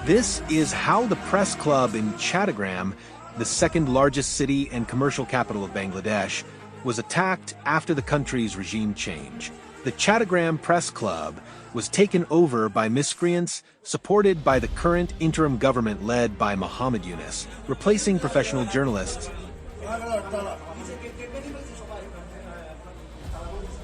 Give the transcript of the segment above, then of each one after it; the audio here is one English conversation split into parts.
This is how the press club in Chattogram, the second largest city and commercial capital of Bangladesh, was attacked after the country's regime change. The Chattogram Press Club was taken over by miscreants supported by the current interim government led by Muhammad Yunus, replacing professional journalists.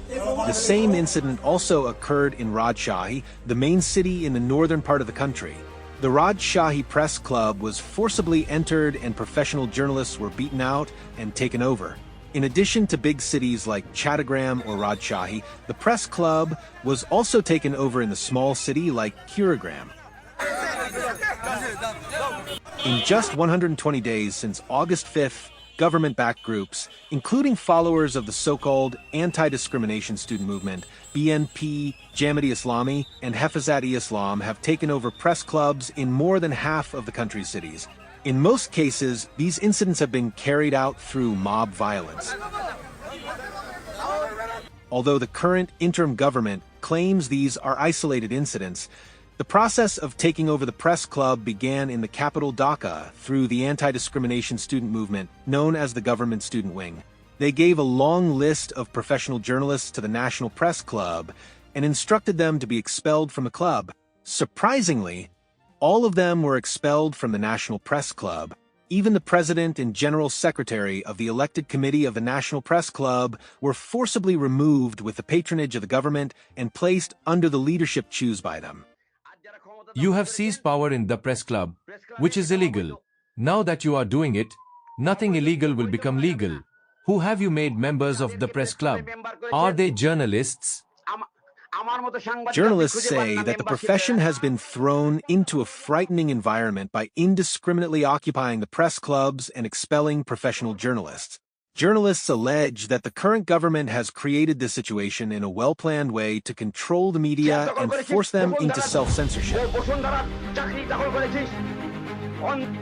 The same incident also occurred in Rajshahi, the main city in the northern part of the country. The Rajshahi Press Club was forcibly entered and professional journalists were beaten out and taken over. In addition to big cities like Chattogram or Rajshahi, the press club was also taken over in the small city like Kiragram. In just 120 days since August 5th, government-backed groups, including followers of the so-called anti-discrimination student movement, BNP, Jamaat-e-Islami, and Hafazat-e-Islam have taken over press clubs in more than half of the country's cities. In most cases, these incidents have been carried out through mob violence. Although the current interim government claims these are isolated incidents, the process of taking over the press club began in the capital Dhaka through the anti-discrimination student movement known as the Government Student Wing. They gave a long list of professional journalists to the National Press Club and instructed them to be expelled from the club. Surprisingly, all of them were expelled from the National Press Club. Even the president and general secretary of the elected committee of the National Press Club were forcibly removed with the patronage of the government and placed under the leadership chosen by them. You have seized power in the press club, which is illegal. Now that you are doing it, nothing illegal will become legal. Who have you made members of the press club? Are they journalists? Journalists say that the profession has been thrown into a frightening environment by indiscriminately occupying the press clubs and expelling professional journalists. Journalists allege that the current government has created this situation in a well-planned way to control the media and force them into self-censorship.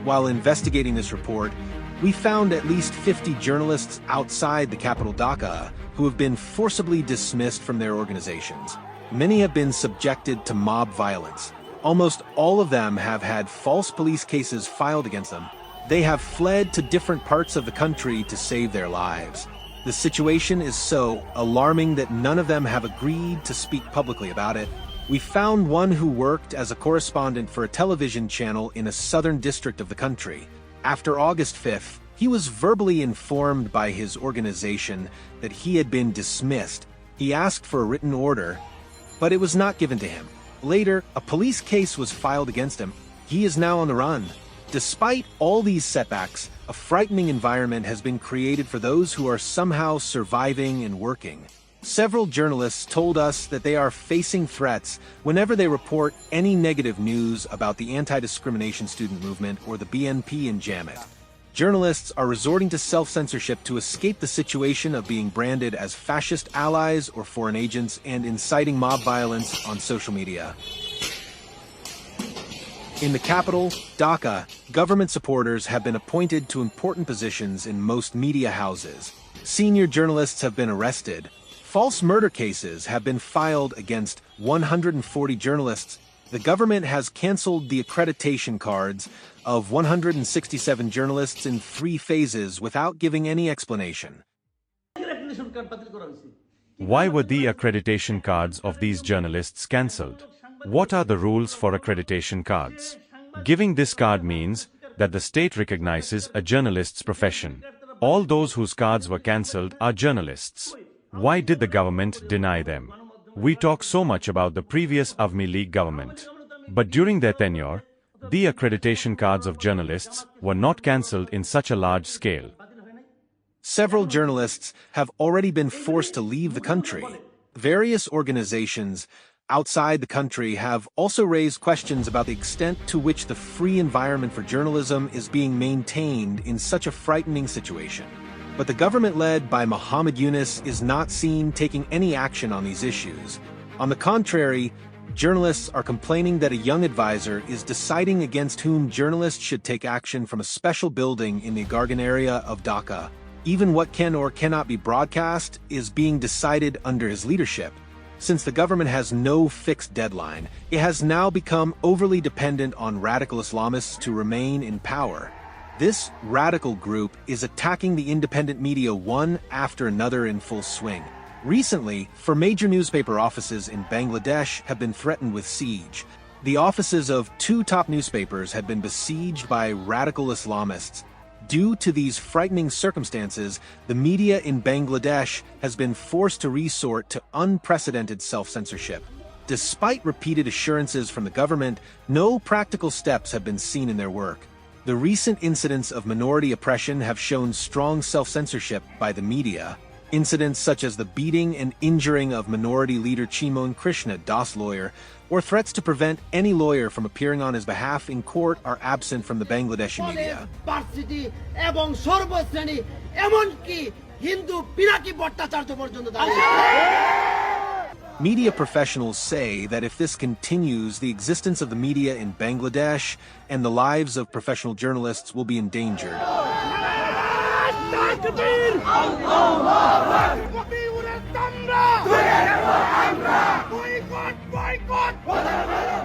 While investigating this report, we found at least 50 journalists outside the capital Dhaka who have been forcibly dismissed from their organizations. Many have been subjected to mob violence. Almost all of them have had false police cases filed against them. They have fled to different parts of the country to save their lives. The situation is so alarming that none of them have agreed to speak publicly about it. We found one who worked as a correspondent for a television channel in a southern district of the country. After August 5th, he was verbally informed by his organization that he had been dismissed. He asked for a written order, but it was not given to him. Later, a police case was filed against him. He is now on the run. Despite all these setbacks, a frightening environment has been created for those who are somehow surviving and working. Several journalists told us that they are facing threats whenever they report any negative news about the anti-discrimination student movement or the BNP and Jamaat. Journalists are resorting to self-censorship to escape the situation of being branded as fascist allies or foreign agents and inciting mob violence on social media. In the capital, Dhaka, government supporters have been appointed to important positions in most media houses. Senior journalists have been arrested. False murder cases have been filed against 140 journalists. The government has canceled the accreditation cards of 167 journalists in 3 phases without giving any explanation. Why were the accreditation cards of these journalists cancelled? What are the rules for accreditation cards? Giving this card means that the state recognizes a journalist's profession. All those whose cards were cancelled are journalists. Why did the government deny them? We talk so much about the previous Awami League government. But during their tenure, the accreditation cards of journalists were not cancelled in such a large scale. Several journalists have already been forced to leave the country. Various organizations outside the country have also raised questions about the extent to which the free environment for journalism is being maintained in such a frightening situation. But the government led by Muhammad Yunus is not seen taking any action on these issues. On the contrary, journalists are complaining that a young advisor is deciding against whom journalists should take action from a special building in the Gargan area of Dhaka. Even what can or cannot be broadcast is being decided under his leadership. Since the government has no fixed deadline, it has now become overly dependent on radical Islamists to remain in power. This radical group is attacking the independent media one after another in full swing. Recently, four major newspaper offices in Bangladesh have been threatened with siege. The offices of two top newspapers had been besieged by radical Islamists. Due to these frightening circumstances, the media in Bangladesh has been forced to resort to unprecedented self-censorship. Despite repeated assurances from the government, no practical steps have been seen in their work. The recent incidents of minority oppression have shown strong self-censorship by the media. Incidents such as the beating and injuring of minority leader Chimon Krishna Das lawyer, or threats to prevent any lawyer from appearing on his behalf in court are absent from the Bangladeshi media. Media professionals say that if this continues, the existence of the media in Bangladesh and the lives of professional journalists will be endangered. Boycott!